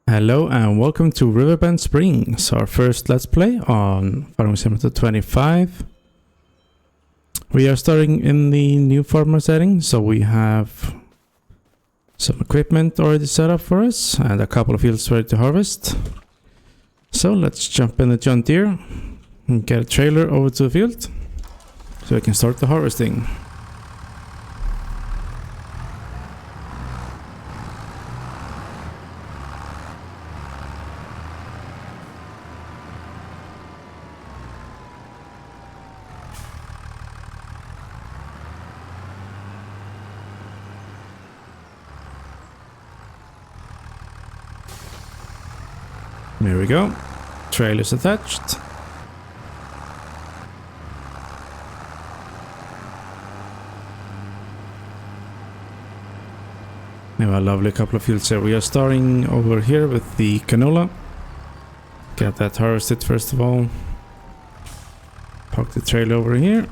Hello and welcome to Riverbend Springs, our first Let's Play on Farming Simulator 25. We are starting in the new farmer setting, so we have some equipment already set up for us and a couple of fields ready to harvest. So let's jump in the John Deere and get a trailer over to the field so we can start the harvesting. There we go. Trailer's attached. We have a lovely couple of fields here. We are starting over here with the canola. Get that harvested first of all. Park the trailer over here.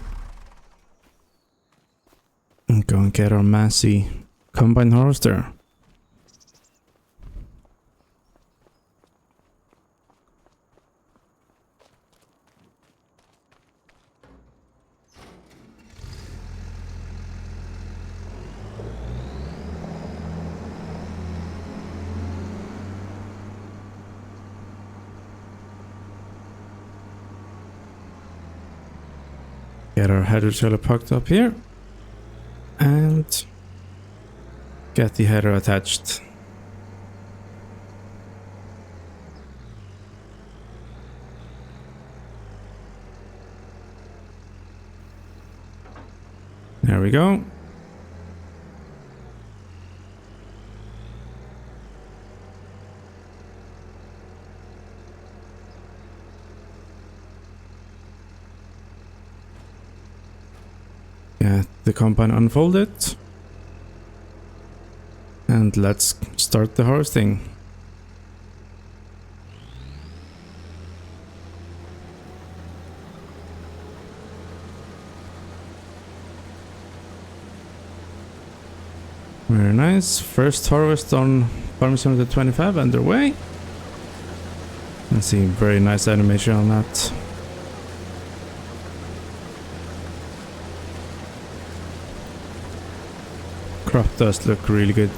And go and get our Massey combine harvester. Get our header trailer parked up here and get the header attached. There we go. Get the combine unfolded and let's start the harvesting. Very nice. First harvest on Farming Simulator 25 underway. Let's see, very nice animation on that. Crop does look really good.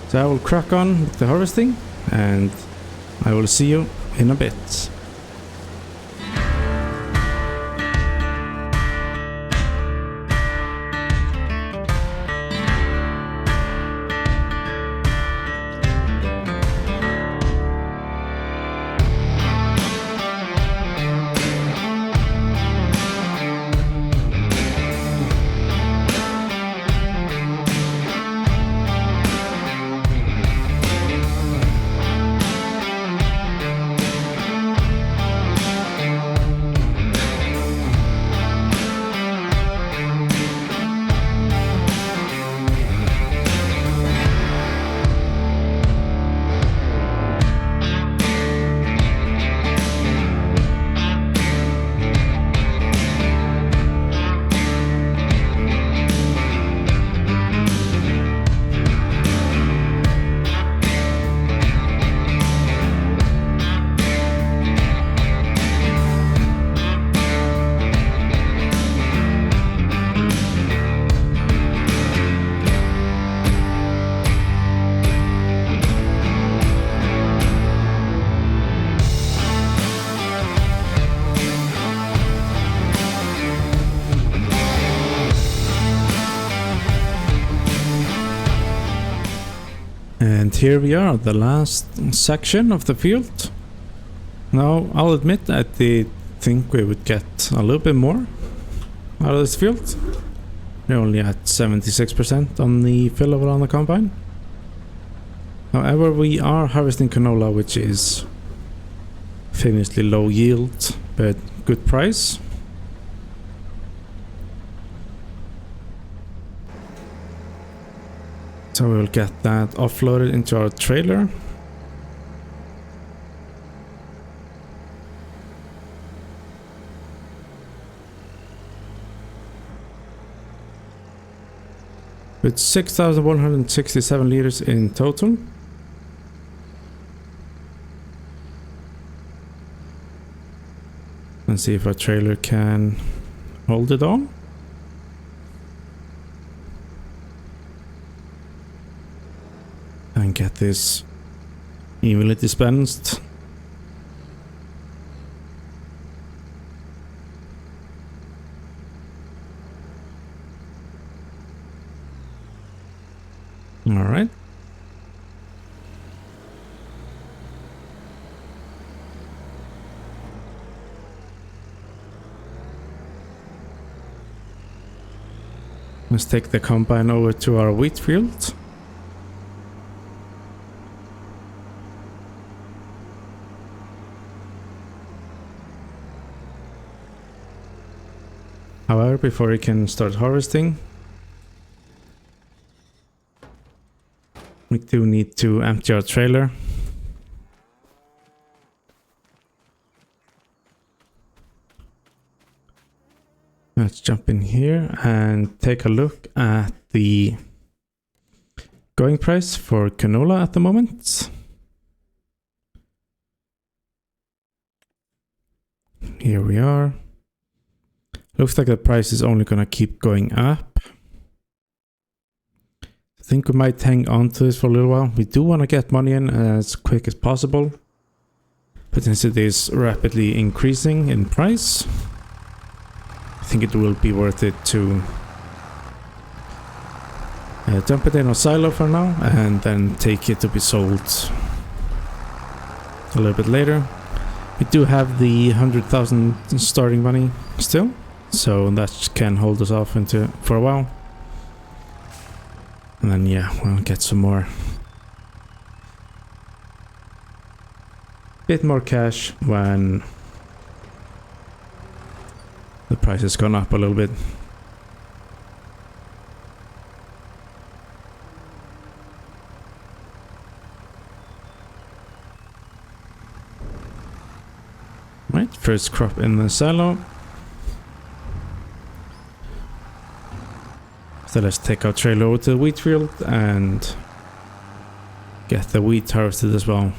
So I will crack on with the harvesting and I will see you in a bit. And here we are, the last section of the field. Now, I'll admit I did think we would get a little bit more out of this field. We're only at 76% on the fill level on the combine. However, we are harvesting canola, which is famously low yield, but good price. So So we'll get that offloaded into our trailer. With 6,167 liters in total. And see if our trailer can hold it on. And get this evenly dispensed. All right. Let's take the combine over to our wheat field. However, before we can start harvesting, we do need to empty our trailer. Let's jump in here and take a look at the going price for canola at the moment. Here we are. Looks like the price is only gonna keep going up. I think we might hang on to this for a little while. We do want to get money in as quick as possible, but since it is rapidly increasing in price, I think it will be worth it to dump it in a silo for now and then take it to be sold a little bit later. We do have the 100,000 starting money still, so that can hold us off into for a while. And then yeah, we'll get some more. Bit more cash when the price has gone up a little bit. Right, first crop in the silo. So let's take our trailer over to the wheat field and get the wheat harvested as well.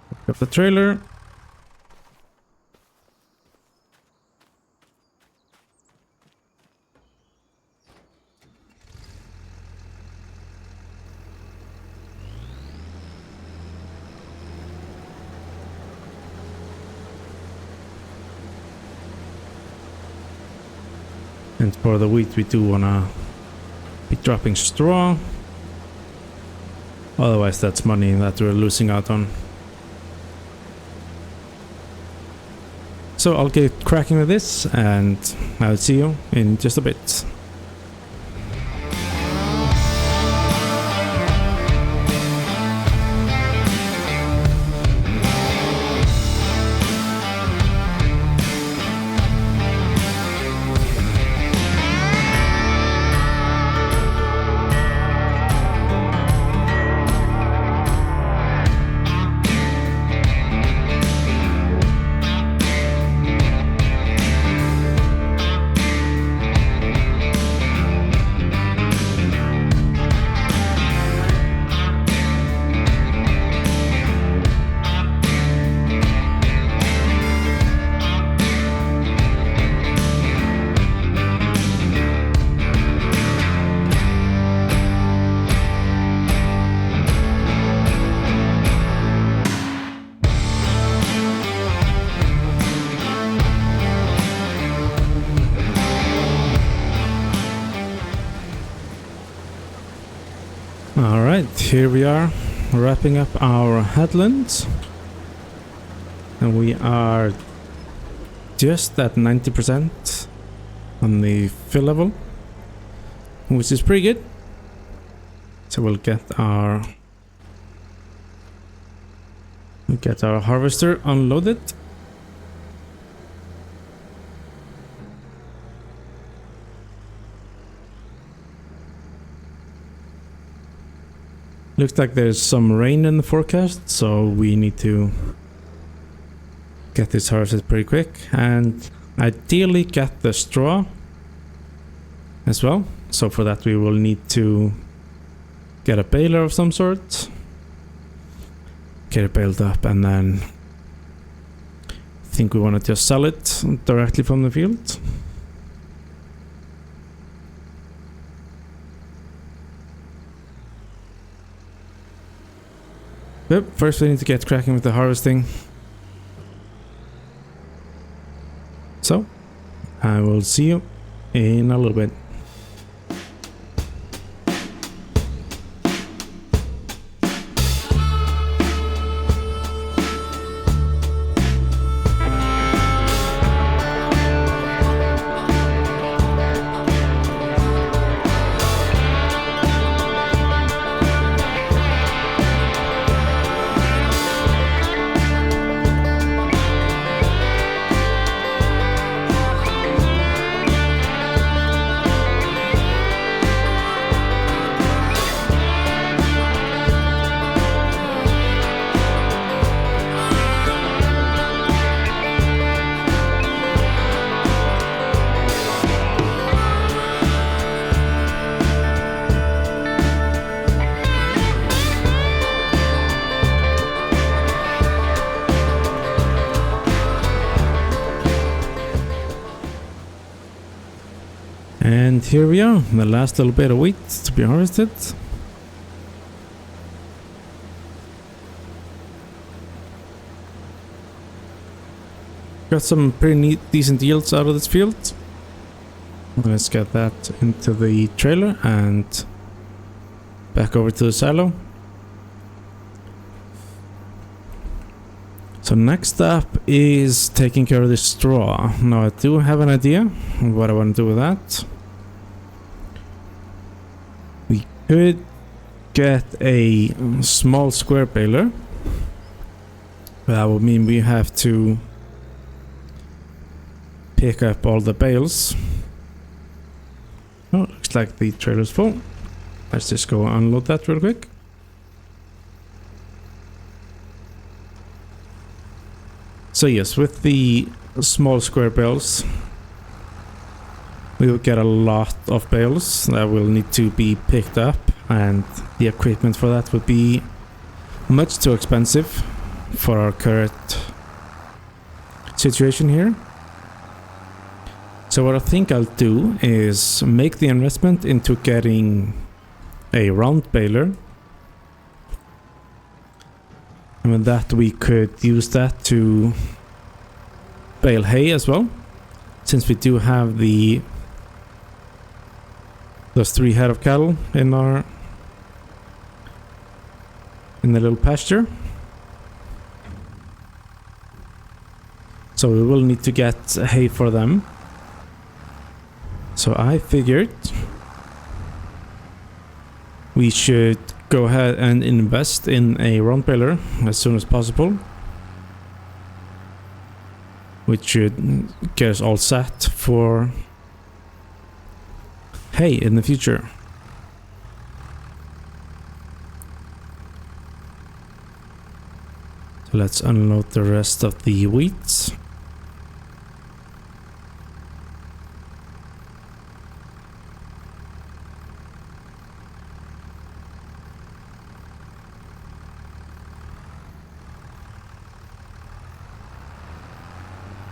Pick up the trailer. And for the wheat, we do wanna be dropping straw. Otherwise, that's money that we're losing out on. So I'll get cracking with this, and I'll see you in just a bit. Alright, here we are wrapping up our headlands, and we are just at 90% on the fill level, which is pretty good. So we'll get our harvester unloaded. Looks like there's some rain in the forecast, so we need to get this harvested pretty quick and ideally get the straw as well. So for that we will need to get a baler of some sort, get it baled up, and then I think we want to just sell it directly from the field. But first we need to get cracking with the harvesting. So I will see you in a little bit. And here we are, the last little bit of wheat to be harvested. Got some pretty neat, decent yields out of this field. Let's get that into the trailer and back over to the silo. So next up is taking care of the straw. Now I do have an idea of what I want to do with that. We could get a small square baler. That would mean we have to pick up all the bales. Oh, looks like the trailer's full. Let's just go unload that real quick. So yes, with the small square bales, we will get a lot of bales that will need to be picked up, and the equipment for that would be much too expensive for our current situation here. So what I think I'll do is make the investment into getting a round baler. And with that we could use that to bale hay as well, since we do have those 3 head of cattle in the little pasture. So we will need to get hay for them. So I figured we should go ahead and invest in a round baler as soon as possible, which should get us all set for hay in the future. So let's unload the rest of the wheat.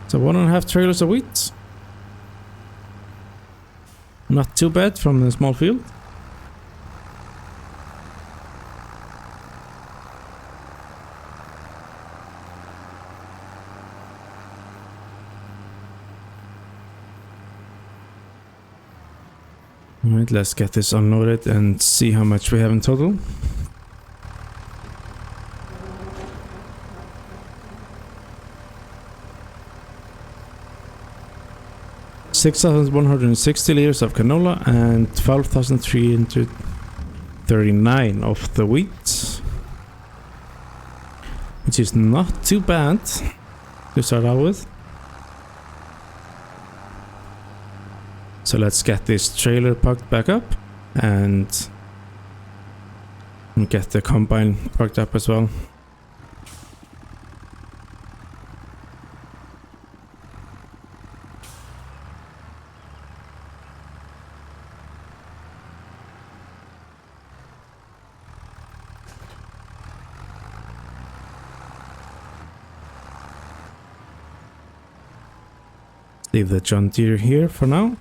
So 1.5 trailers of wheat. Not too bad from the small field. Alright, let's get this unloaded and see how much we have in total. $6,160 liters of canola and 12,339 of the wheat, which is not too bad to start out with. So let's get this trailer parked back up and And get the combine parked up as well. Leave the John Deere here for now.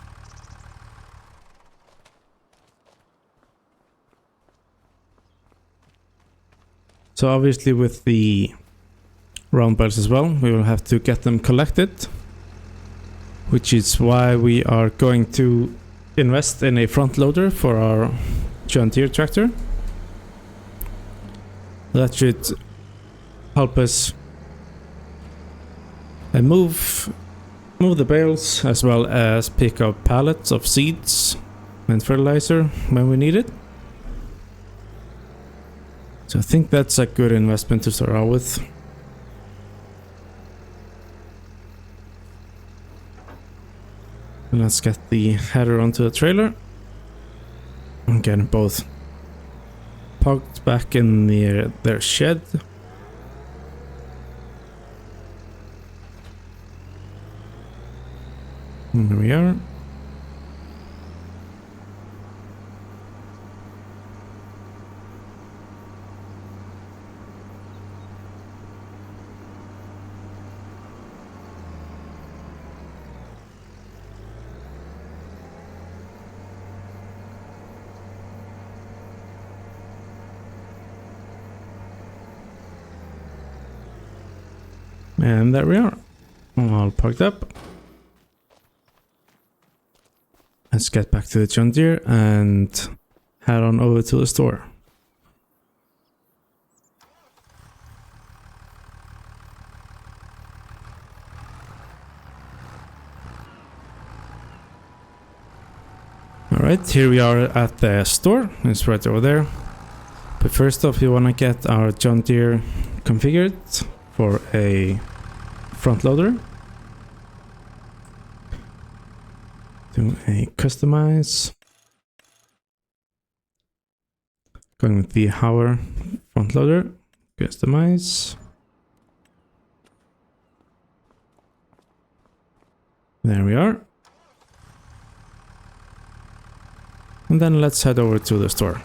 So obviously with the round bales as well, we will have to get them collected, which is why we are going to invest in a front loader for our John Deere tractor. That should help us move the bales, as well as pick up pallets of seeds and fertilizer when we need it. So I think that's a good investment to start out with. Let's get the header onto the trailer and get them both parked back in their shed. And here we are. And there we are, all parked up. Let's get back to the John Deere and head on over to the store. Alright, here we are at the store. It's right over there. But first off, we want to get our John Deere configured for a front loader. Do a customize. Going with the Hauer front loader. Customize. There we are. And then let's head over to the store.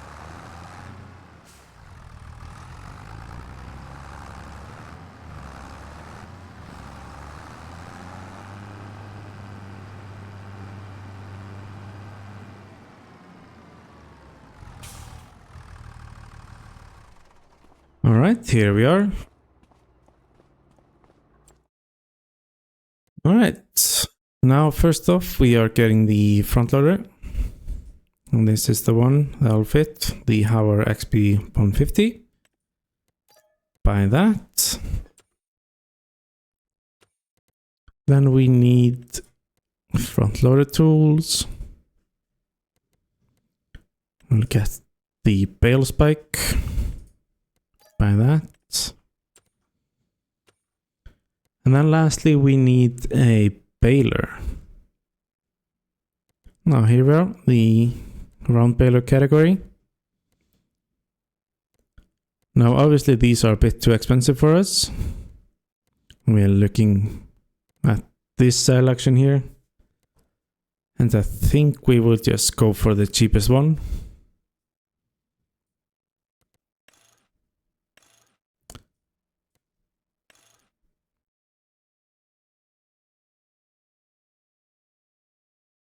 Alright, here we are. Alright, now first off we are getting the front loader. And this is the one that will fit, the Hauer XP 150. Buy that. Then we need front loader tools. We'll get the bale spike. Buy that. And then lastly we need a baler. Now here we are, the round baler category. Now obviously these are a bit too expensive for us. We're looking at this selection here. And I think we will just go for the cheapest one.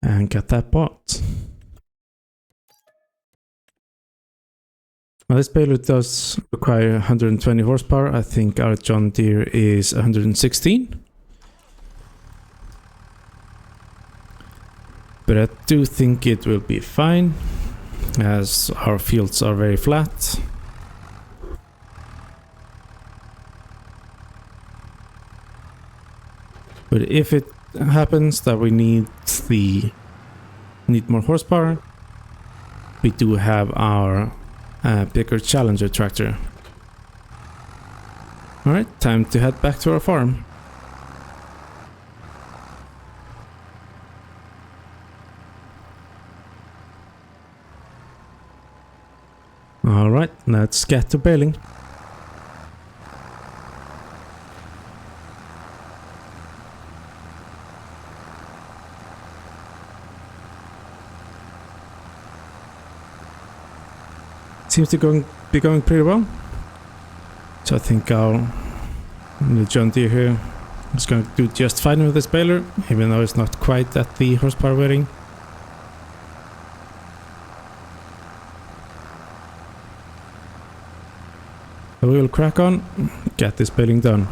And get that bought. Now this baler does require 120 horsepower. I think our John Deere is 116. But I do think it will be fine, as our fields are very flat. But if it happens that we need more horsepower, we do have our bigger Challenger tractor. Alright, time to head back to our farm. Alright, let's get to baling. Seems to be going pretty well. So I think the John Deere here is going to do just fine with this baler, even though it's not quite at the horsepower rating. So we will crack on, get this baling done.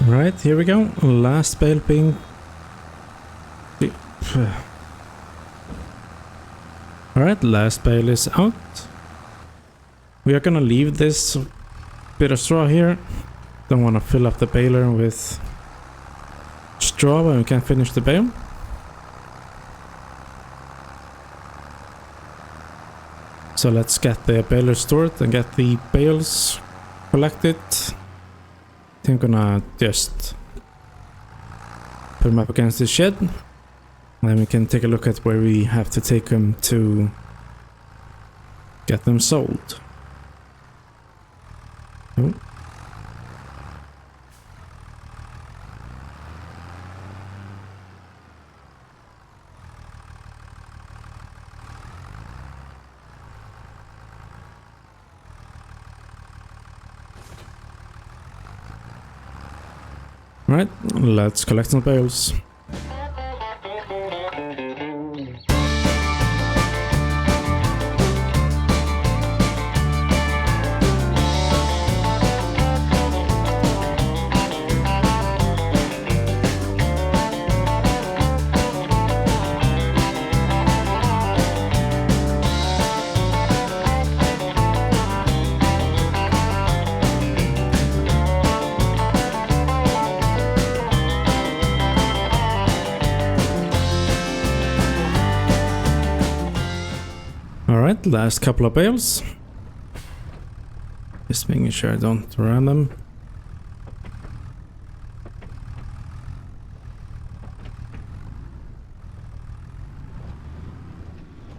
Right, here we go. Last bale being... Alright, last bale is out. We are gonna leave this bit of straw here. Don't want to fill up the baler with straw when we can't finish the bale. So let's get the baler stored and get the bales collected. I think I'm gonna just put them up against the shed, and then we can take a look at where we have to take them to get them sold. Oh. Right, let's collect some bales. Alright, last couple of bales. Just making sure I don't run them.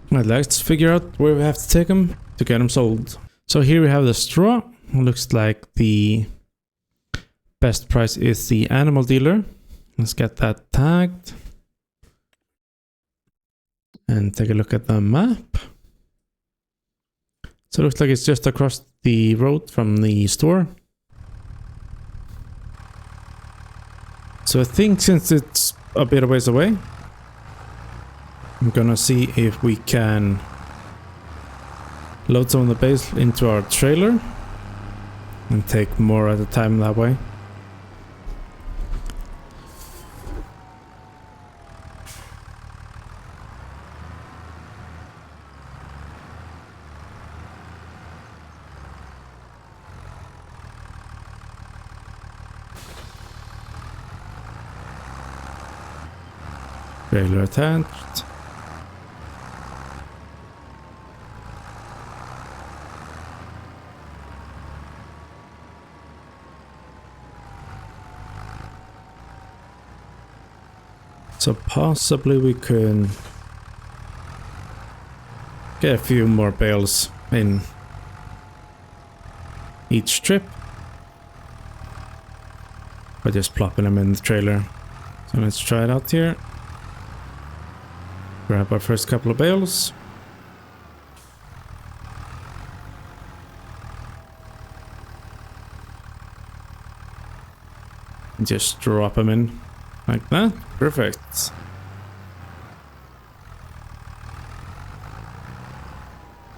Right, let's figure out where we have to take them to get them sold. So here we have the straw. Looks like the best price is the animal dealer. Let's get that tagged. And take a look at the map. So it looks like it's just across the road from the store. So I think since it's a bit of ways away, I'm gonna see if we can load some of the bales into our trailer and take more at a time that way. Trailer attached. So possibly we could get a few more bales in each trip by just plopping them in the trailer. So let's try it out here. Grab our first couple of bales. Just drop them in like that. Perfect.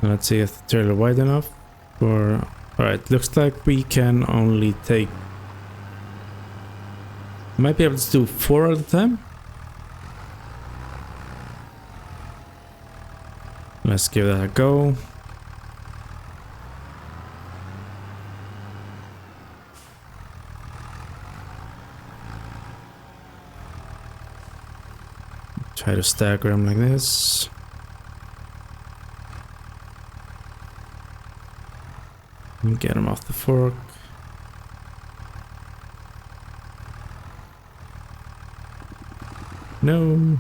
And let's see if the trailer wide enough for... Alright, looks like we can only take... Might be able to do 4 at a time. Let's give that a go. Try to stagger them like this. And get them off the fork. No.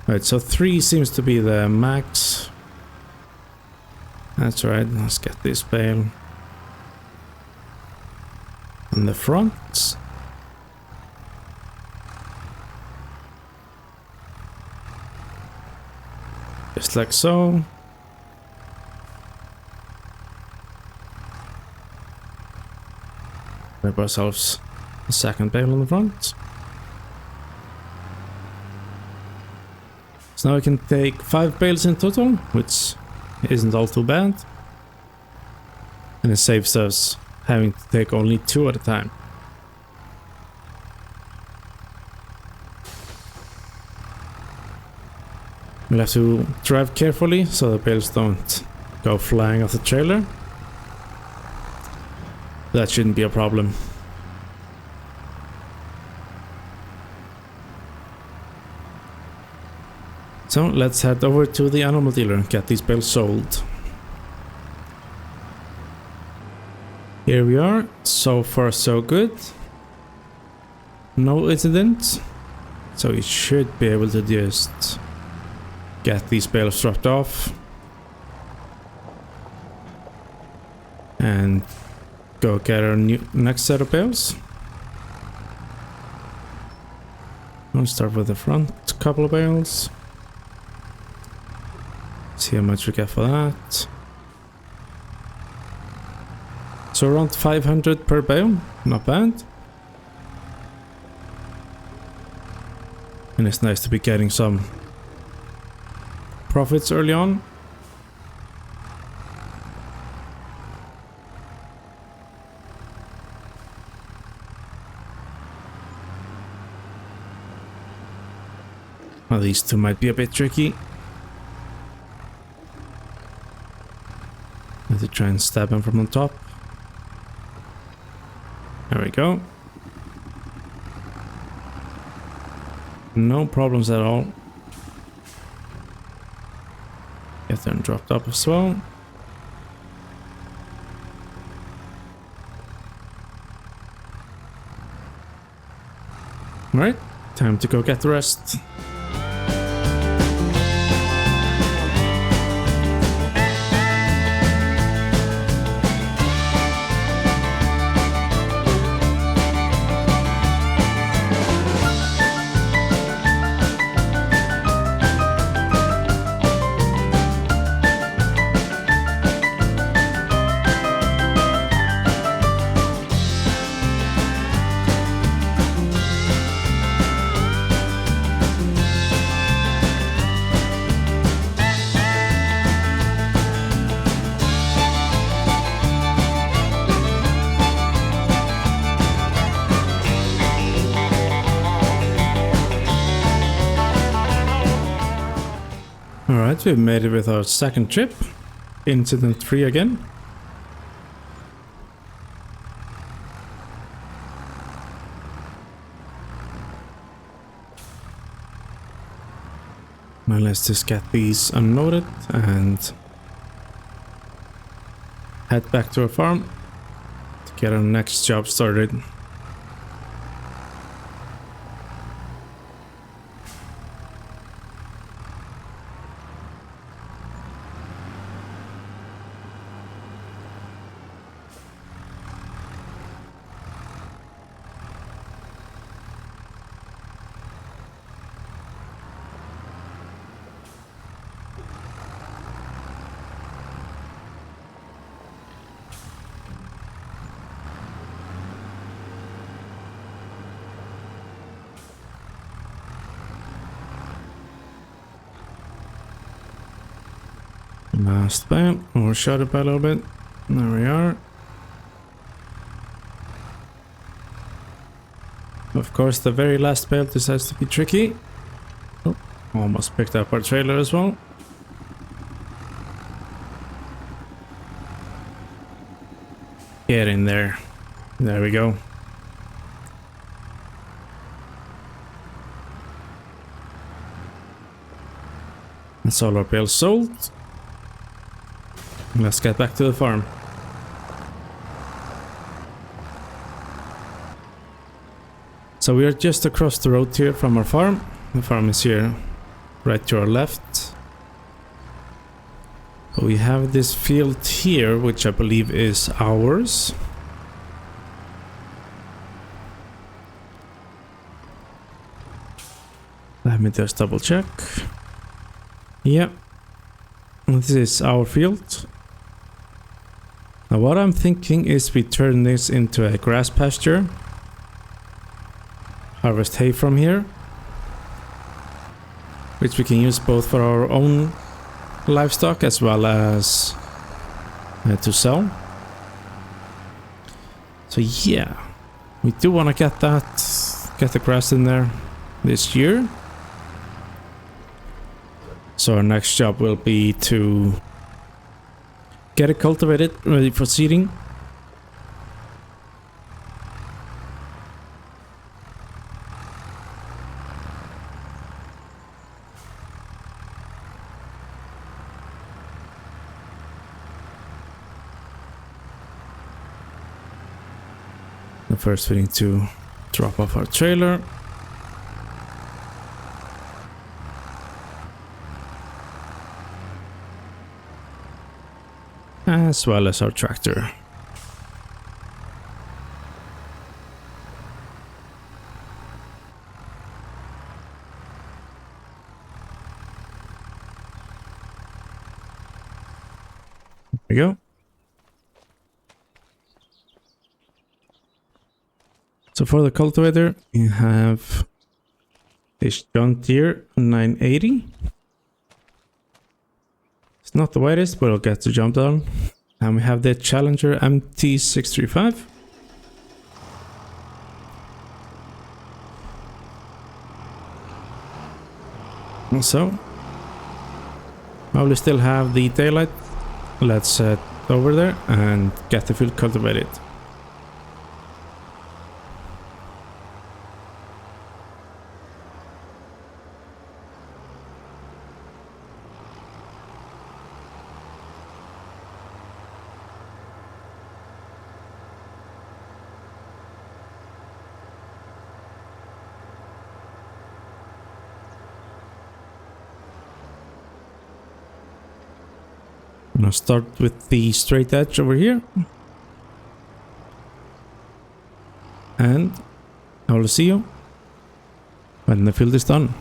Right, so 3 seems to be the max. That's right, let's get this bale on the front. Just like so. Grab ourselves a second bale on the front. So now we can take 5 bales in total, which isn't all too bad. And it saves us having to take only 2 at a time. We'll have to drive carefully so the bales don't go flying off the trailer. That shouldn't be a problem. So let's head over to the animal dealer and get these bales sold. Here we are. So far so good. No incidents. So we should be able to just get these bales dropped off. And go get our next set of bales. I'll start with the front couple of bales. See how much we get for that. So around 500 per bale, not bad. And it's nice to be getting some profits early on. Well, these two might be a bit tricky. I have to try and stab him from on top. There we go. No problems at all. Get them dropped up as well. Alright, time to go get the rest. Alright, we've made it with our second trip. Incident free again. Now let's just get these unloaded and head back to our farm to get our next job started. Last bale. We'll shut it by a little bit. There we are. Of course, the very last bale decides to be tricky. Oh, almost picked up our trailer as well. Get in there. There we go. That's all our bales sold. Let's get back to the farm. So we are just across the road here from our farm. The farm is here, right to our left. But we have this field here, which I believe is ours. Let me just double check. Yeah, this is our field. Now what I'm thinking is we turn this into a grass pasture. Harvest hay from here, which we can use both for our own livestock as well as to sell. So yeah, we do want to get the grass in there this year. So our next job will be to get it cultivated, ready for seeding. First we need to drop off our trailer. As well as our tractor. There we go. So for the cultivator, you have this John Deere 980. It's not the widest, but it'll get the jump done. And we have the Challenger MT635. Also, while we still have the daylight, let's head over there and get the field cultivated. I'm gonna start with the straight edge over here. And I will see you when the field is done.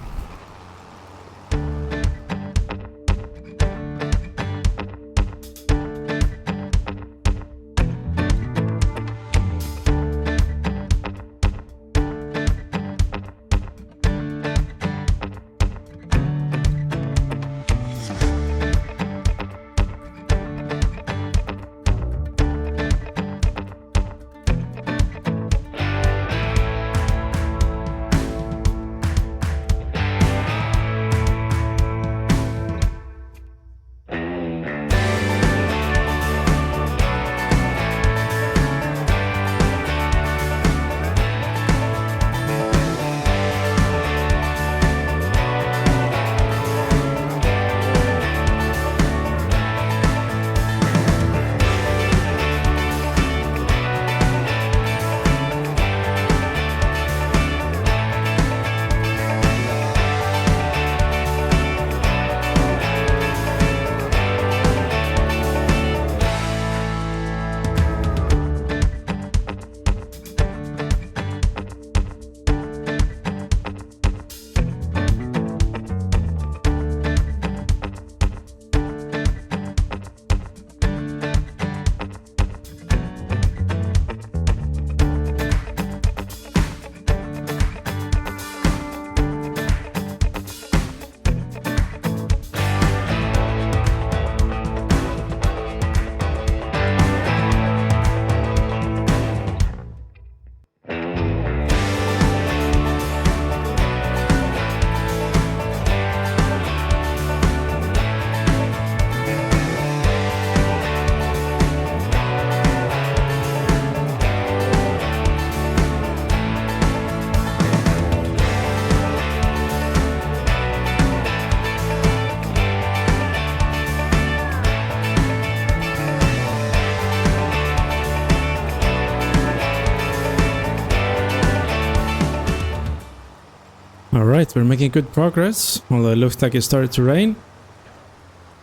Alright, we're making good progress, although it looks like it started to rain.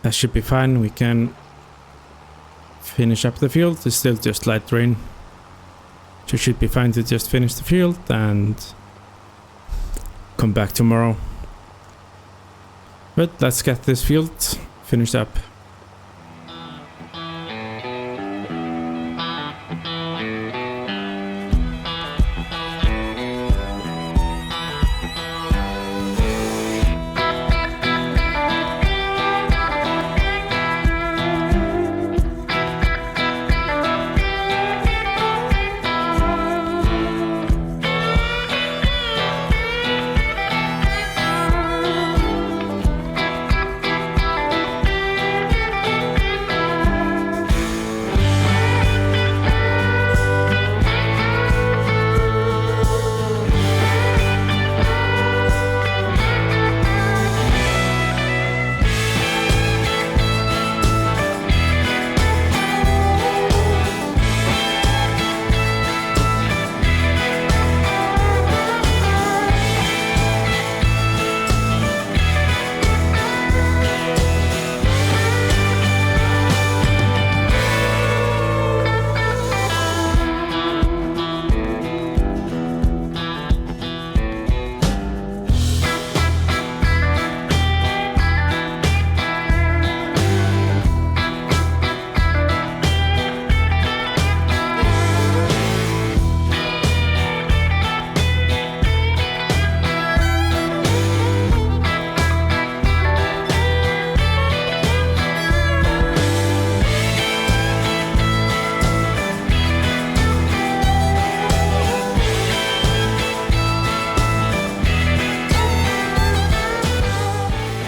That should be fine, we can finish up the field. It's still just light rain. So it should be fine to just finish the field and come back tomorrow. But let's get this field finished up.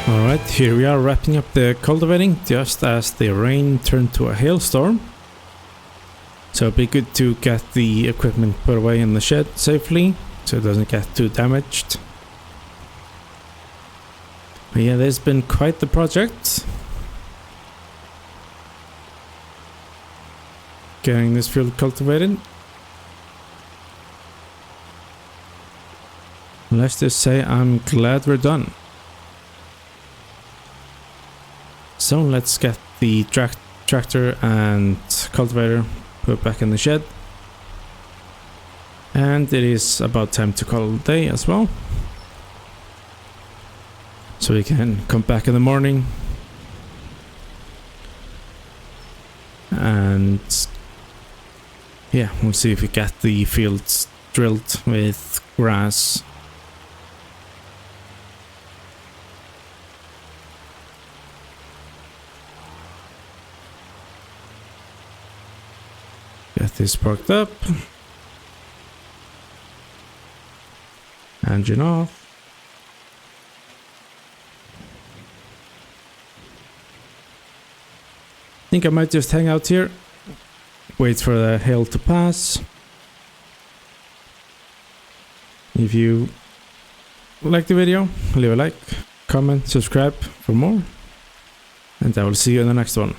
Alright, here we are wrapping up the cultivating just as the rain turned to a hailstorm. So it'd be good to get the equipment put away in the shed safely so it doesn't get too damaged. But yeah, there's been quite the project. Getting this field cultivated. Let's just say I'm glad we're done. So let's get the tractor and cultivator put back in the shed. And it is about time to call it a day as well. So we can come back in the morning. And yeah, we'll see if we get the fields drilled with grass. Get this parked up. Engine off. I think I might just hang out here. Wait for the hail to pass. If you like the video, leave a like, comment, subscribe for more. And I will see you in the next one.